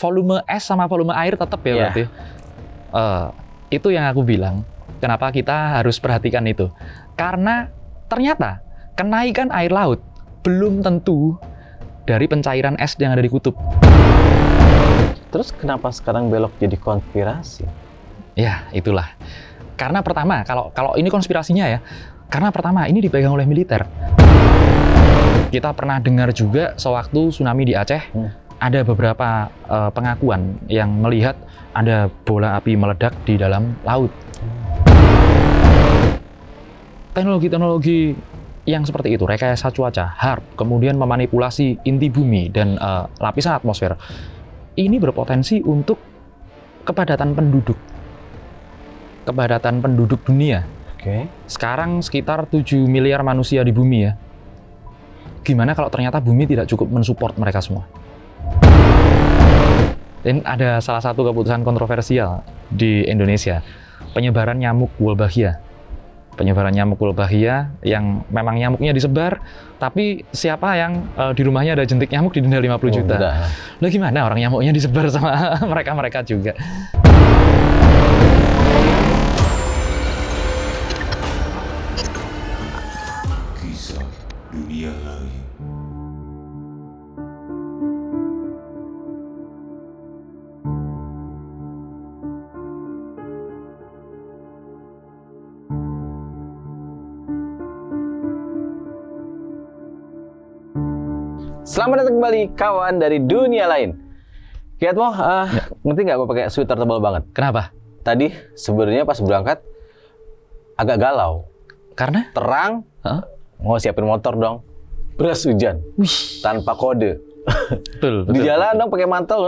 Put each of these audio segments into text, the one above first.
volume es sama volume air tetap ya berarti. Itu yang aku bilang. Kenapa kita harus perhatikan itu? Karena ternyata kenaikan air laut belum tentu dari pencairan es yang ada di kutub. Terus kenapa sekarang belok jadi konspirasi? Ya, itulah. Karena pertama, kalau ini konspirasinya ya, karena pertama ini dipegang oleh militer. Kita pernah dengar juga sewaktu tsunami di Aceh, ada beberapa pengakuan yang melihat ada bola api meledak di dalam laut. Teknologi-teknologi yang seperti itu, rekayasa cuaca, HAARP, kemudian memanipulasi inti bumi dan lapisan atmosfer, ini berpotensi untuk kepadatan penduduk. Kepadatan penduduk dunia. Sekarang sekitar 7 miliar manusia di bumi ya. Gimana kalau ternyata bumi tidak cukup mensupport mereka semua? Dan ada salah satu keputusan kontroversial di Indonesia, penyebaran nyamuk Wolbachia. Penyebaran nyamuk Wolbachia yang memang nyamuknya disebar, tapi siapa yang di rumahnya ada jentik nyamuk didenda 50 juta. Lah gimana orang nyamuknya disebar sama mereka-mereka juga. Kisah dunia lain. Selamat datang kembali kawan dari dunia lain. Kiatmo, ngerti nggak gue pakai sweater tebal banget? Kenapa? Tadi sebenarnya pas berangkat agak galau. Karena? Terang, mau siapin motor dong. Beras hujan, tanpa kode. Betul. Di jalan dong pakai mantel,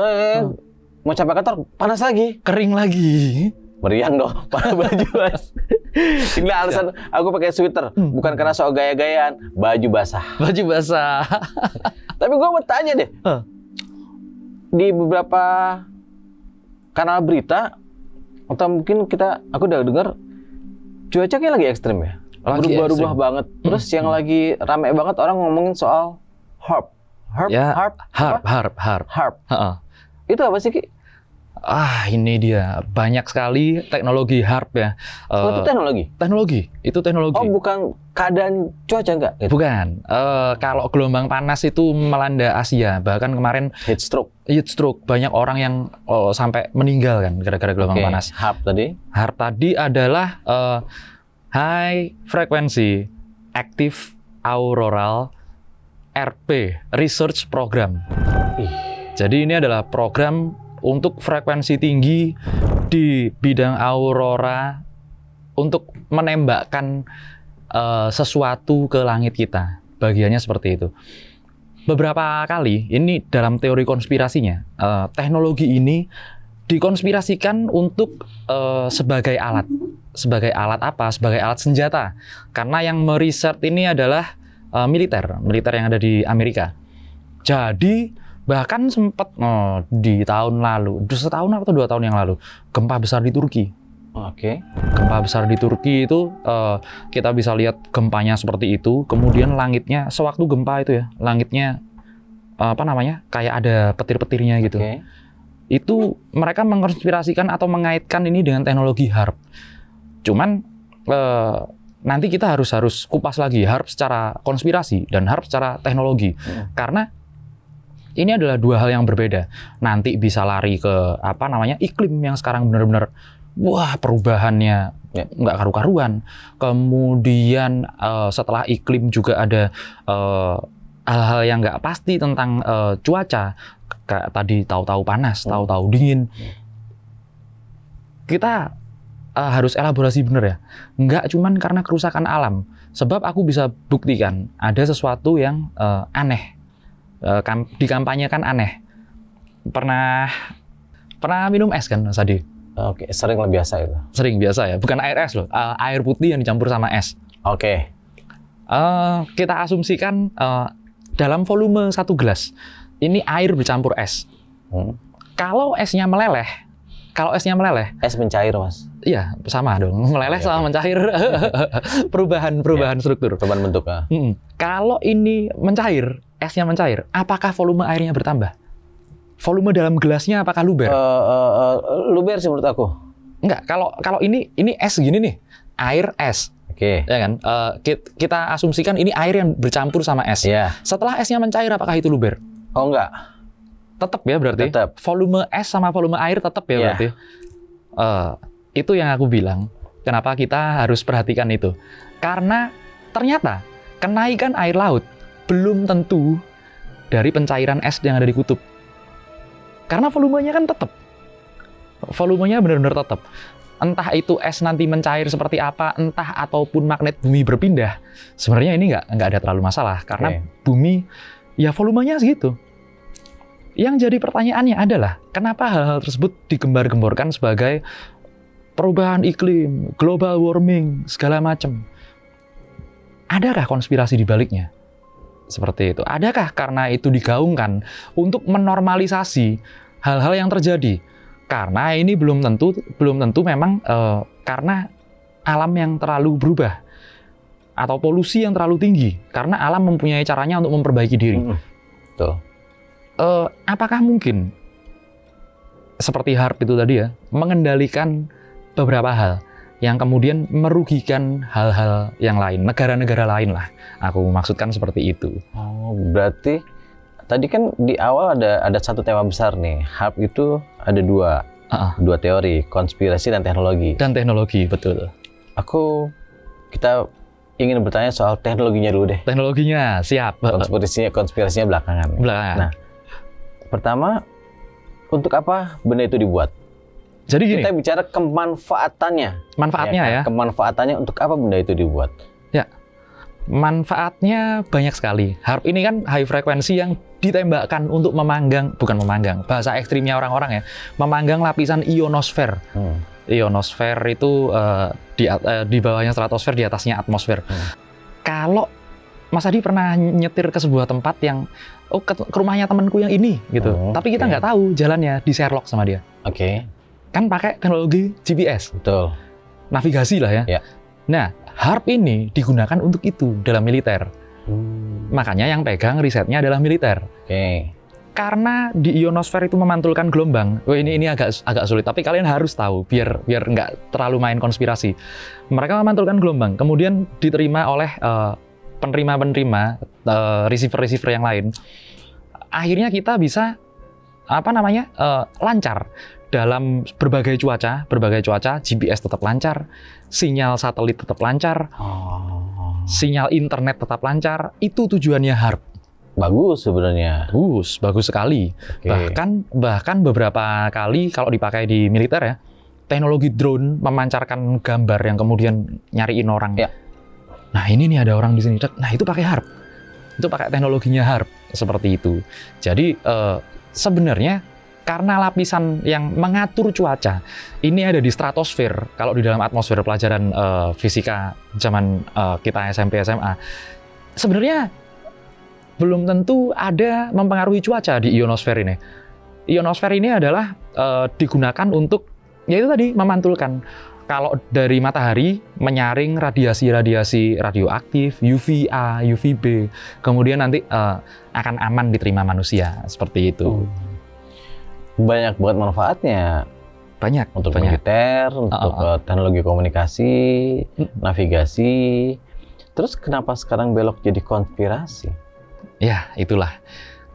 mau sampai kantor panas lagi. Kering lagi. Meriang dong, pakai baju mas. Ini alasan aku pakai sweater, bukan karena soal gaya-gayaan, baju basah. Baju basah. Tapi gue mau tanya deh, di beberapa kanal berita atau mungkin aku udah dengar cuaca kayak lagi ekstrim ya, berubah-ubah banget. Terus yang lagi rame banget orang ngomongin soal HAARP. HAARP. Itu apa sih, Ki? Ini dia. Banyak sekali teknologi HAARP ya. Itu teknologi? Itu teknologi. Oh, bukan keadaan cuaca enggak? Gitu? Bukan. Kalau gelombang panas itu melanda Asia. Bahkan kemarin heat stroke. Banyak orang yang sampai meninggal kan gara-gara gelombang panas. HAARP tadi adalah High Frequency Active Auroral RP Research Program. Jadi ini adalah program untuk frekuensi tinggi di bidang aurora untuk menembakkan sesuatu ke langit kita. Bagiannya seperti itu. Beberapa kali, ini dalam teori konspirasinya, teknologi ini dikonspirasikan untuk sebagai alat. Sebagai alat apa? Sebagai alat senjata. Karena yang meriset ini adalah militer yang ada di Amerika. Jadi bahkan sempat di tahun lalu, setahun atau 2 tahun yang lalu, gempa besar di Turki. Gempa besar di Turki itu kita bisa lihat gempanya seperti itu. Kemudian langitnya sewaktu gempa itu ya, langitnya kayak ada petir-petirnya gitu. Itu mereka mengkonspirasikan atau mengaitkan ini dengan teknologi HAARP. Cuman nanti kita harus kupas lagi HAARP secara konspirasi dan HAARP secara teknologi. Karena ini adalah 2 hal yang berbeda. Nanti bisa lari ke iklim yang sekarang benar-benar perubahannya nggak karu-karuan. Kemudian setelah iklim juga ada hal-hal yang nggak pasti tentang cuaca. Kayak tadi tahu-tahu panas, tahu-tahu dingin. Kita harus elaborasi bener ya. Nggak cuman karena kerusakan alam. Sebab aku bisa buktikan ada sesuatu yang aneh. Dikampanyekan aneh. Pernah minum es kan Mas Adi? Sering lah biasa itu. Sering biasa ya, bukan air es loh, air putih yang dicampur sama es. Kita asumsikan dalam volume 1 gelas ini air bercampur es. Kalau esnya meleleh, es mencair mas. Iya sama dong, meleleh sama mencair. perubahan struktur, perubahan bentuk. Kalau ini mencair, esnya mencair, apakah volume airnya bertambah? volume dalam gelasnya apakah luber? Luber sih menurut aku. Enggak, kalau ini es gini nih, air es. Oke. Ya kan? Kita asumsikan ini air yang bercampur sama es. Iya. Setelah esnya mencair apakah itu luber? Oh enggak. Tetap ya berarti. Tetap. Volume es sama volume air tetap ya berarti. Itu yang aku bilang. Kenapa kita harus perhatikan itu? Karena ternyata kenaikan air laut belum tentu dari pencairan es yang ada di kutub. Karena volumenya kan tetap. Volumenya benar-benar tetap. Entah itu es nanti mencair seperti apa, entah ataupun magnet bumi berpindah. Sebenarnya ini nggak ada terlalu masalah. Karena bumi, ya volumenya segitu. Yang jadi pertanyaannya adalah, kenapa hal-hal tersebut digembar-gemborkan sebagai perubahan iklim, global warming, segala macam. Adakah konspirasi di baliknya? Seperti itu. Adakah karena itu digaungkan untuk menormalisasi hal-hal yang terjadi? Karena ini belum tentu memang karena alam yang terlalu berubah atau polusi yang terlalu tinggi. Karena alam mempunyai caranya untuk memperbaiki diri. Betul. Apakah mungkin seperti HAARP itu tadi ya, mengendalikan beberapa hal yang kemudian merugikan hal-hal yang lain, negara-negara lain lah. Aku maksudkan seperti itu. Oh, berarti tadi kan di awal ada satu tema besar nih. HAARP itu ada dua teori, konspirasi dan teknologi. Dan teknologi, betul. Kita ingin bertanya soal teknologinya dulu deh. Teknologinya, siap. Konspirasinya belakangan. Nah, pertama, untuk apa benda itu dibuat? Jadi gini. Kita bicara kemanfaatannya. Manfaatnya ya. Kemanfaatannya untuk apa benda itu dibuat? Ya. Manfaatnya banyak sekali. HAARP ini kan high frekuensi yang ditembakkan untuk bukan memanggang, bahasa ekstrimnya orang-orang ya, memanggang lapisan ionosfer. Ionosfer itu di bawahnya stratosfer, di atasnya atmosfer. Kalau Mas Adi pernah nyetir ke sebuah tempat yang ke rumahnya temanku yang ini gitu, tapi kita nggak tahu jalannya, di Sherlock sama dia. Kan pakai teknologi GPS. Betul. Navigasi lah ya. Nah, HAARP ini digunakan untuk itu dalam militer. Makanya yang pegang risetnya adalah militer. Karena di ionosfer itu memantulkan gelombang. Ini agak sulit, tapi kalian harus tahu biar nggak terlalu main konspirasi. Mereka memantulkan gelombang, kemudian diterima oleh penerima-penerima, receiver-receiver yang lain. Akhirnya kita bisa lancar dalam berbagai cuaca, GPS tetap lancar, sinyal satelit tetap lancar, sinyal internet tetap lancar. Itu tujuannya HAARP. Bagus sebenarnya. Bagus sekali. Bahkan beberapa kali kalau dipakai di militer ya, teknologi drone memancarkan gambar yang kemudian nyariin orang. Nah ini nih ada orang di sini. Nah itu pakai HAARP. Itu pakai teknologinya HAARP seperti itu. Jadi sebenarnya karena lapisan yang mengatur cuaca ini ada di stratosfer. Kalau di dalam atmosfer pelajaran fisika zaman kita SMP SMA, sebenarnya belum tentu ada mempengaruhi cuaca di ionosfer ini. Ionosfer ini adalah digunakan untuk yaitu tadi memantulkan. Kalau dari matahari menyaring radiasi-radiasi radioaktif, UVA, UVB, kemudian nanti akan aman diterima manusia seperti itu. Banyak banget manfaatnya. Banyak. Untuk militer, untuk teknologi komunikasi, navigasi. Terus kenapa sekarang belok jadi konspirasi? Ya, itulah.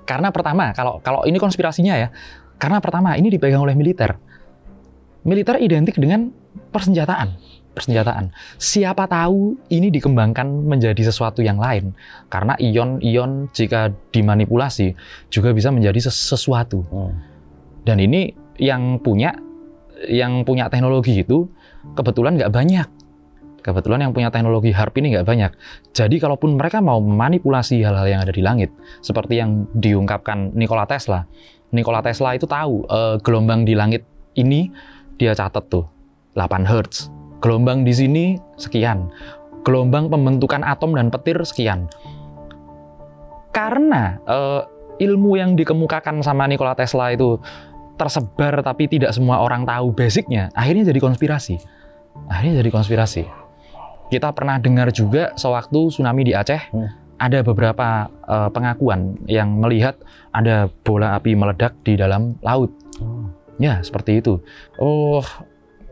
Karena pertama, kalau ini konspirasinya ya, karena pertama ini dipegang oleh militer. Militer identik dengan persenjataan. Siapa tahu ini dikembangkan menjadi sesuatu yang lain. Karena ion-ion jika dimanipulasi juga bisa menjadi sesuatu. Dan ini yang punya teknologi itu kebetulan nggak banyak. Kebetulan yang punya teknologi HAARP ini nggak banyak. Jadi kalaupun mereka mau memanipulasi hal-hal yang ada di langit, seperti yang diungkapkan Nikola Tesla. Nikola Tesla itu tahu gelombang di langit ini dia catat tuh 8 Hz. Gelombang di sini sekian. Gelombang pembentukan atom dan petir sekian. Karena ilmu yang dikemukakan sama Nikola Tesla itu tersebar tapi tidak semua orang tahu basicnya, akhirnya jadi konspirasi. Kita pernah dengar juga sewaktu tsunami di Aceh, ada beberapa pengakuan yang melihat ada bola api meledak di dalam laut. Ya, seperti itu.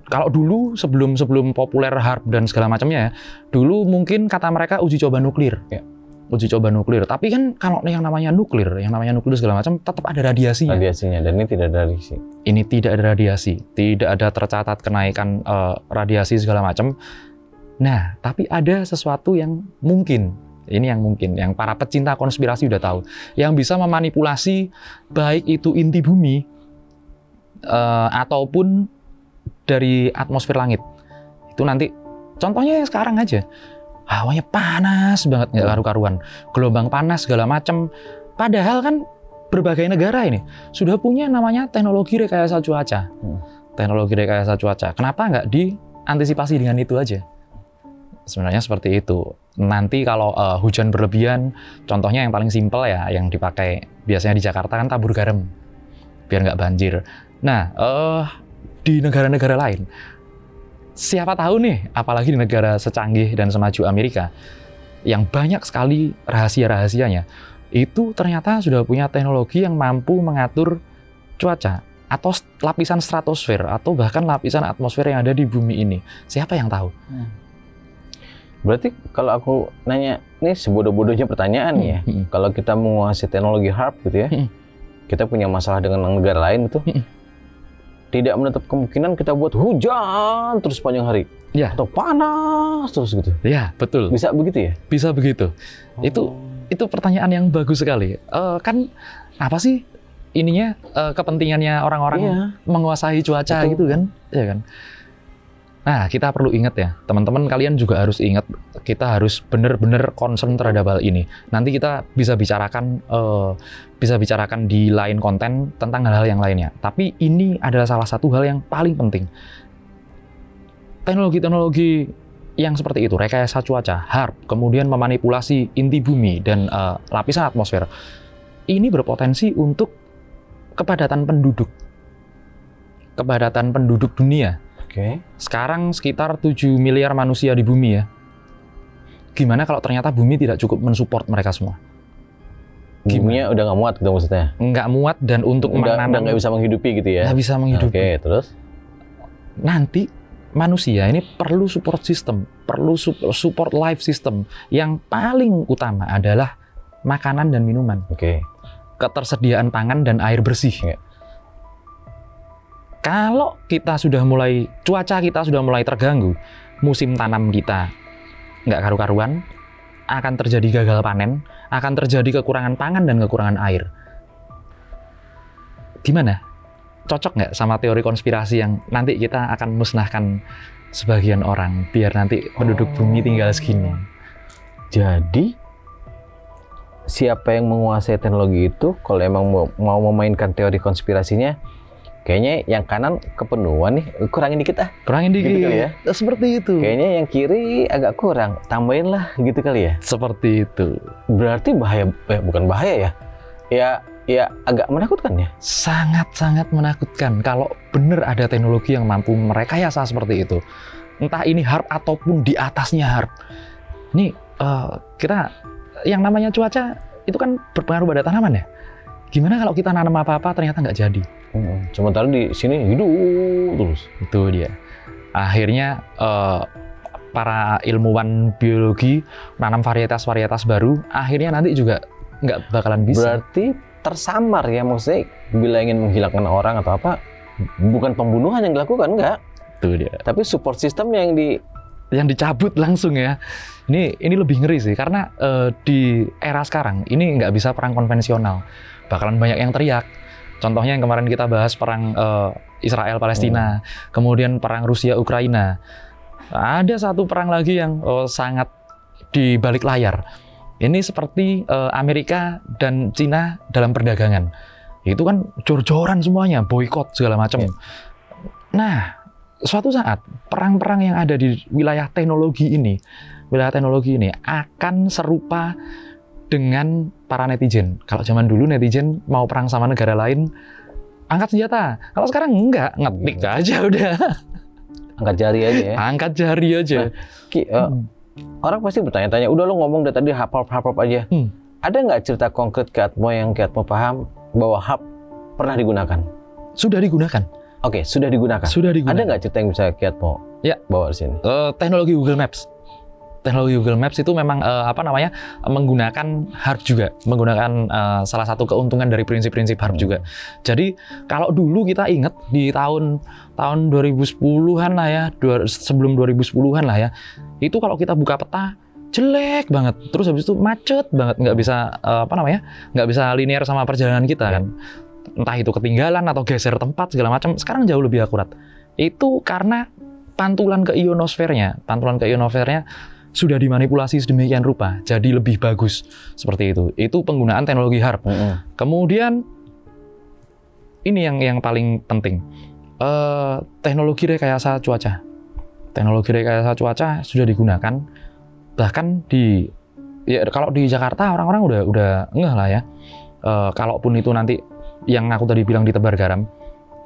Kalau dulu sebelum populer HAARP dan segala macamnya, dulu mungkin kata mereka uji coba nuklir. Ya. Uji coba nuklir. Tapi kan kalau yang namanya nuklir segala macam tetap ada radiasinya. Radiasinya, dan ini tidak ada radiasi. Ini tidak ada radiasi, tidak ada tercatat kenaikan radiasi segala macam. Nah, tapi ada sesuatu yang mungkin, ini yang mungkin, yang para pecinta konspirasi udah tahu, yang bisa memanipulasi baik itu inti bumi ataupun dari atmosfer langit. Itu nanti contohnya yang sekarang aja, hawanya panas banget, nggak karu-karuan, gelombang panas segala macam. Padahal kan berbagai negara ini sudah punya namanya teknologi rekayasa cuaca. Teknologi rekayasa cuaca. Kenapa nggak diantisipasi dengan itu aja? Sebenarnya seperti itu. Nanti kalau hujan berlebihan, contohnya yang paling simpel ya, yang dipakai biasanya di Jakarta kan tabur garam, biar nggak banjir. Nah, di negara-negara lain, siapa tahu nih, apalagi di negara secanggih dan semaju Amerika, yang banyak sekali rahasia-rahasianya, itu ternyata sudah punya teknologi yang mampu mengatur cuaca, atau lapisan stratosfer, atau bahkan lapisan atmosfer yang ada di bumi ini. Siapa yang tahu? Berarti kalau aku nanya, ini sebodoh-bodohnya pertanyaan ya, kalau kita menguasai teknologi HAARP gitu ya, kita punya masalah dengan negara lain itu, tidak menutup kemungkinan kita buat hujan terus sepanjang hari, ya, atau panas terus gitu. Ya, betul. Bisa begitu ya? Bisa begitu. Itu pertanyaan yang bagus sekali. Kan apa sih ininya kepentingannya orang-orang menguasai cuaca gitu kan? Ya kan? Nah, kita perlu ingat ya, teman-teman, kalian juga harus ingat, kita harus benar-benar concern terhadap hal ini. Nanti kita bisa bicarakan di lain konten tentang hal-hal yang lainnya. Tapi ini adalah salah satu hal yang paling penting. Teknologi-teknologi yang seperti itu, rekayasa cuaca, HAARP, kemudian memanipulasi inti bumi dan lapisan atmosfer, ini berpotensi untuk kepadatan penduduk dunia. Sekarang sekitar 7 miliar manusia di bumi ya. Gimana kalau ternyata bumi tidak cukup mensupport mereka semua? Buminya udah nggak muat gitu maksudnya? Nggak muat, dan untuk menanam nggak bisa menghidupi gitu ya? Nggak bisa menghidupi. Terus? Nanti manusia ini perlu support system, perlu support life system. Yang paling utama adalah makanan dan minuman. Ketersediaan pangan dan air bersih. Kalau cuaca kita sudah mulai terganggu, musim tanam kita nggak karu-karuan, akan terjadi gagal panen, akan terjadi kekurangan pangan dan kekurangan air. Gimana? Cocok nggak sama teori konspirasi yang nanti kita akan musnahkan sebagian orang, biar nanti penduduk bumi tinggal segini? Jadi, siapa yang menguasai teknologi itu, kalau emang mau memainkan teori konspirasinya, kayaknya yang kanan kepenuhan nih, kurangin dikit ah. Kurangin dikit gitu kali ya. Seperti itu. Kayaknya yang kiri agak kurang, tambahin lah gitu kali ya. Seperti itu. Berarti bahaya, bukan bahaya ya. Ya agak menakutkan ya. Sangat-sangat menakutkan kalau benar ada teknologi yang mampu merekayasa seperti itu. Entah ini HAARP ataupun di atasnya HAARP. Ini kita yang namanya cuaca itu kan berpengaruh pada tanaman ya. Gimana kalau kita nanam apa-apa ternyata nggak jadi? Sementara di sini hidup terus. Itu dia. Akhirnya para ilmuwan biologi nanam varietas-varietas baru, akhirnya nanti juga nggak bakalan bisa. Berarti tersamar ya, maksudnya bila ingin menghilangkan orang atau apa, bukan pembunuhan yang dilakukan, enggak. Itu dia. Tapi support system yang dicabut langsung ya. Ini lebih ngeri sih, karena di era sekarang ini nggak bisa perang konvensional. Bakalan banyak yang teriak. Contohnya yang kemarin kita bahas perang Israel-Palestina, kemudian perang Rusia-Ukraina. Ada satu perang lagi yang sangat di balik layar. Ini seperti Amerika dan Cina dalam perdagangan. Itu kan jor-joran semuanya, boykot segala macam. Nah, suatu saat perang-perang yang ada di wilayah teknologi ini akan serupa dengan para netizen. Kalau zaman dulu netizen mau perang sama negara lain, angkat senjata. Kalau sekarang enggak, ngetik aja udah. Angkat jari aja ya. Angkat jari aja. Nah, orang pasti bertanya-tanya, udah lo ngomong dari tadi hub aja. Ada nggak cerita konkret ke Atmo yang ke Atmo paham bahwa hub pernah digunakan? Sudah digunakan. Oke, sudah digunakan. Sudah digunakan. Ada nggak cerita yang bisa ke Atmo bawa di sini? Teknologi Google Maps. Teknologi Google Maps itu memang menggunakan HARP juga, menggunakan salah satu keuntungan dari prinsip-prinsip HARP juga. Jadi kalau dulu kita ingat di tahun 2010-an lah ya, sebelum 2010-an lah ya, itu kalau kita buka peta jelek banget, terus habis itu macet banget, nggak bisa nggak bisa linear sama perjalanan kita kan. Entah itu ketinggalan atau geser tempat segala macam. Sekarang jauh lebih akurat. Itu karena pantulan ke ionosfernya sudah dimanipulasi sedemikian rupa, jadi lebih bagus seperti itu. Itu penggunaan teknologi HARP. Kemudian ini yang paling penting, teknologi rekayasa cuaca. Teknologi rekayasa cuaca sudah digunakan, bahkan kalau di Jakarta orang-orang udah ngeh lah ya. Kalaupun itu nanti yang aku tadi bilang ditebar garam,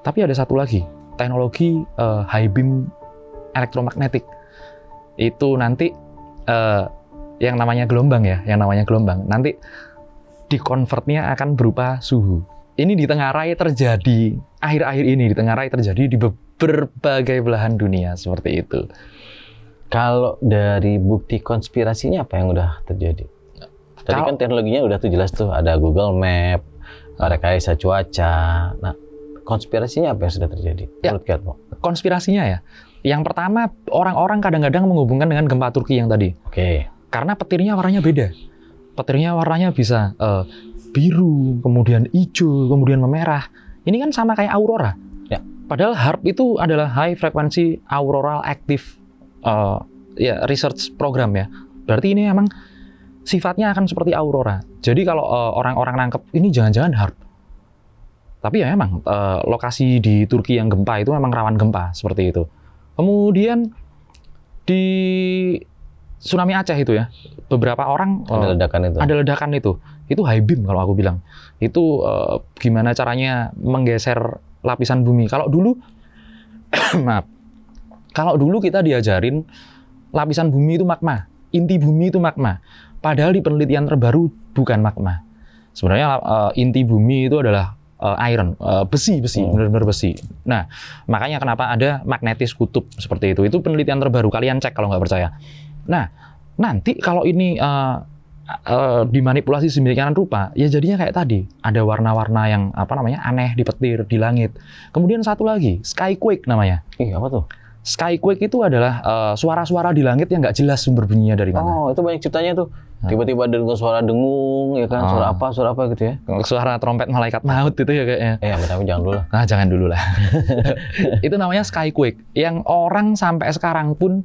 tapi ada satu lagi, teknologi high beam elektromagnetik. Itu nanti yang namanya gelombang ya, nanti dikonvertnya akan berupa suhu. Ini di Tengarai terjadi, akhir-akhir ini di Tengarai terjadi di berbagai belahan dunia seperti itu. Kalau dari bukti konspirasinya apa yang udah terjadi? Tadi kan teknologinya udah tuh jelas tuh, ada Google Map, rekayasa cuaca. Nah, konspirasinya apa yang sudah terjadi? Menurut Katmo? Konspirasinya ya, yang pertama orang-orang kadang-kadang menghubungkan dengan gempa Turki yang tadi. Oke. Karena petirnya warnanya beda. Petirnya warnanya bisa biru, kemudian hijau, kemudian memerah. Ini kan sama kayak aurora. Ya. Padahal HARP itu adalah High Frequency Auroral Active research program ya. Berarti ini emang sifatnya akan seperti aurora. Jadi kalau orang-orang nangkep ini jangan-jangan HARP. Tapi ya memang lokasi di Turki yang gempa itu memang rawan gempa seperti itu. Kemudian di tsunami Aceh itu ya, beberapa orang ada ledakan itu high beam kalau aku bilang. Itu gimana caranya menggeser lapisan bumi. Kalau dulu maaf, kalau dulu kita diajarin lapisan bumi itu magma, inti bumi itu magma. Padahal di penelitian terbaru bukan magma. Sebenarnya inti bumi itu adalah iron, besi, benar-benar besi. Nah, makanya kenapa ada magnetis kutub seperti itu. Itu penelitian terbaru, kalian cek kalau nggak percaya. Nah, nanti kalau ini dimanipulasi sedemikian rupa, ya jadinya kayak tadi. Ada warna-warna yang aneh di petir, di langit. Kemudian satu lagi, skyquake namanya. Apa tuh? Skyquake itu adalah suara-suara di langit yang nggak jelas sumber bunyinya dari mana. Oh, itu banyak ceritanya tuh. Tiba-tiba dengar suara dengung, ya kan? Suara apa gitu ya? Suara trompet malaikat maut itu ya kayaknya. Tapi jangan dulu lah. Nah, jangan dulu lah. Itu namanya skyquake. Yang orang sampai sekarang pun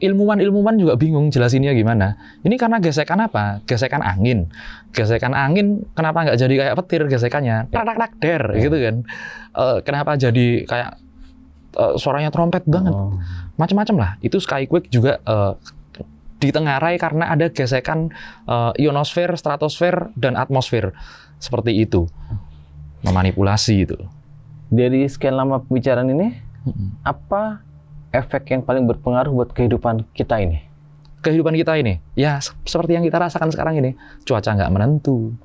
ilmuwan juga bingung jelasinnya gimana. Ini karena gesekan apa? Gesekan angin. Gesekan angin kenapa nggak jadi kayak petir gesekannya? Tak der gitu kan. Kenapa jadi kayak suaranya trompet banget? Macam-macam lah. Itu skyquake juga di Tengarai karena ada gesekan ionosfer, stratosfer, dan atmosfer. Seperti itu. Memanipulasi itu. Dari sekian lama pembicaraan ini, apa efek yang paling berpengaruh buat kehidupan kita ini? Kehidupan kita ini? Ya, seperti yang kita rasakan sekarang ini. Cuaca nggak menentu.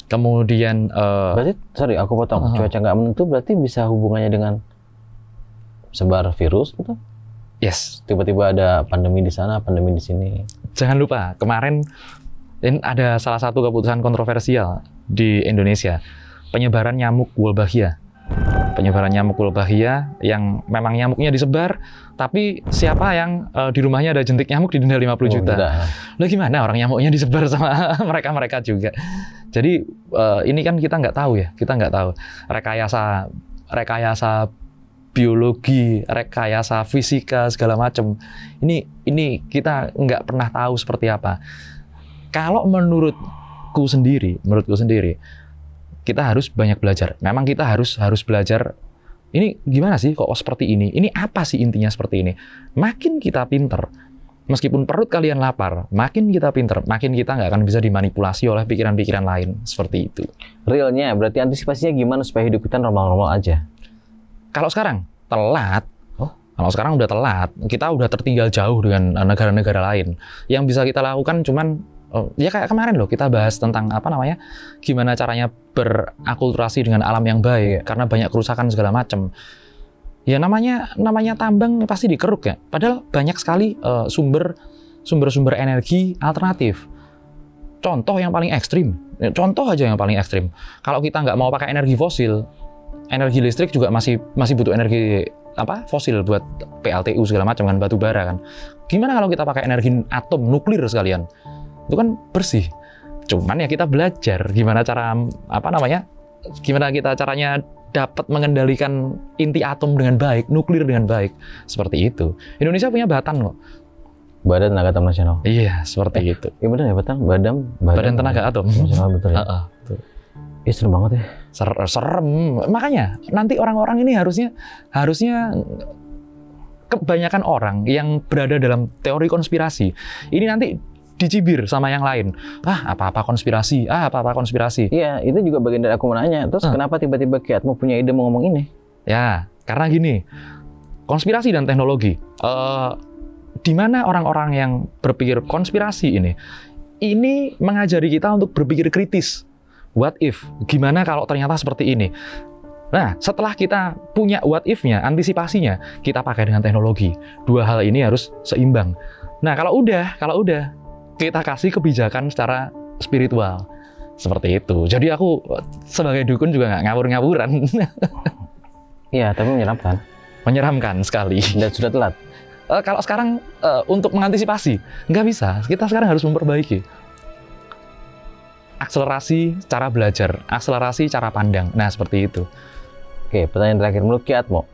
Kemudian... berarti, aku potong. Cuaca nggak menentu berarti bisa hubungannya dengan sebar virus gitu? Yes. Tiba-tiba ada pandemi di sana, pandemi di sini. Jangan lupa, kemarin ini ada salah satu keputusan kontroversial di Indonesia. Penyebaran nyamuk Wolbachia. Penyebaran nyamuk Wolbachia yang memang nyamuknya disebar, tapi siapa yang di rumahnya ada jentik nyamuk didenda 50 juta. Lah gimana orang nyamuknya disebar sama mereka-mereka juga. Jadi ini kan kita nggak tahu ya, rekayasa biologi, rekayasa fisika segala macam. Ini kita nggak pernah tahu seperti apa. Kalau menurutku sendiri, kita harus banyak belajar. Memang kita harus belajar. Ini gimana sih kok seperti ini? Ini apa sih intinya seperti ini? Makin kita pinter, meskipun perut kalian lapar, makin kita pinter, makin kita nggak akan bisa dimanipulasi oleh pikiran-pikiran lain seperti itu. Realnya, berarti antisipasinya gimana supaya hidup kita normal-normal aja? Kalau sekarang telat, Kalau sekarang udah telat, kita udah tertinggal jauh dengan negara-negara lain. Yang bisa kita lakukan cuman ya kayak kemarin loh kita bahas tentang gimana caranya berakulturasi dengan alam yang baik karena banyak kerusakan segala macam. Ya namanya tambang pasti dikeruk ya. Padahal banyak sekali sumber-sumber energi alternatif. Contoh yang paling ekstrim, contoh aja yang paling ekstrim. Kalau kita nggak mau pakai energi fosil, energi listrik juga masih butuh energi fosil buat PLTU segala macam kan, batu bara kan. Gimana kalau kita pakai energi atom nuklir sekalian? Itu kan bersih. Cuman ya kita belajar gimana cara gimana kita caranya dapat mengendalikan inti atom dengan baik, nuklir dengan baik. Seperti itu. Indonesia punya Batan kok. Badan Tenaga Atom Nasional. Iya, seperti itu. Iya benar ya, Badan Tenaga Atom Nasional, betul ya. Ih, serem banget ya. Serem. Makanya nanti orang-orang ini harusnya kebanyakan orang yang berada dalam teori konspirasi ini nanti dicibir sama yang lain. Apa-apa konspirasi. Iya, itu juga bagian dari aku mau nanya. Terus kenapa tiba-tiba Ki Atmo punya ide mau ngomong ini? Ya, karena gini. Konspirasi dan teknologi. Di mana orang-orang yang berpikir konspirasi ini mengajari kita untuk berpikir kritis. What if? Gimana kalau ternyata seperti ini? Nah, setelah kita punya what if-nya, antisipasinya, kita pakai dengan teknologi. Dua hal ini harus seimbang. Nah, kalau udah, kita kasih kebijakan secara spiritual. Seperti itu. Jadi aku sebagai dukun juga nggak ngawur-ngawuran. Iya, tapi menyeramkan. Menyeramkan sekali. Dan sudah telat. Kalau sekarang untuk mengantisipasi, nggak bisa. Kita sekarang harus memperbaiki. Akselerasi cara belajar, akselerasi cara pandang. Nah, seperti itu. Oke, pertanyaan terakhir. Menurut Ki Atmo,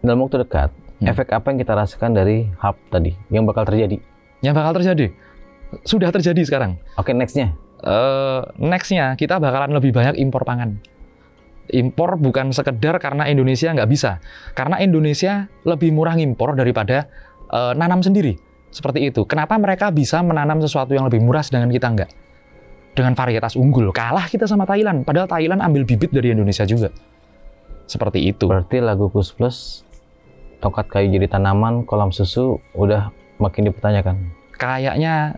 dalam waktu dekat, efek apa yang kita rasakan dari hub tadi, yang bakal terjadi? Yang bakal terjadi? Sudah terjadi sekarang. Oke, next-nya? Next-nya, kita bakalan lebih banyak impor pangan. Impor bukan sekedar karena Indonesia nggak bisa. Karena Indonesia lebih murah ngimpor daripada nanam sendiri. Seperti itu. Kenapa mereka bisa menanam sesuatu yang lebih murah sedangkan kita nggak? Dengan varietas unggul. Kalah kita sama Thailand. Padahal Thailand ambil bibit dari Indonesia juga. Seperti itu. Berarti lagu Kus Plus, tongkat kayu jadi tanaman, kolam susu, udah makin dipertanyakan. Kayaknya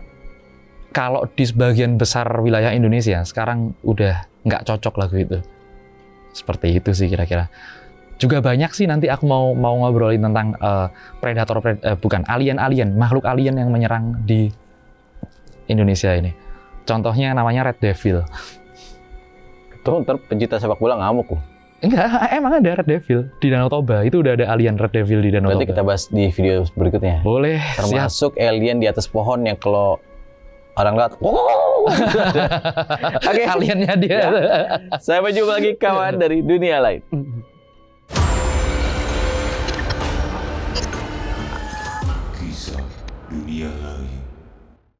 kalau di sebagian besar wilayah Indonesia, sekarang udah nggak cocok lagu itu. Seperti itu sih kira-kira. Juga banyak sih nanti aku mau ngobrolin tentang alien-alien, makhluk alien yang menyerang di Indonesia ini. Contohnya namanya Red Devil. Tuh ntar pencinta sepak bola ngamuk loh. Enggak, emang ada Red Devil di Danau Toba. Itu udah ada alien Red Devil di Danau Toba. Berarti kita bahas di video berikutnya. Boleh. Termasuk alien di atas pohon yang kalau orang lihat, Oke, aliennya dia. Ya. Sampai jumpa lagi kawan dari dunia lain. Kisah dunia lain.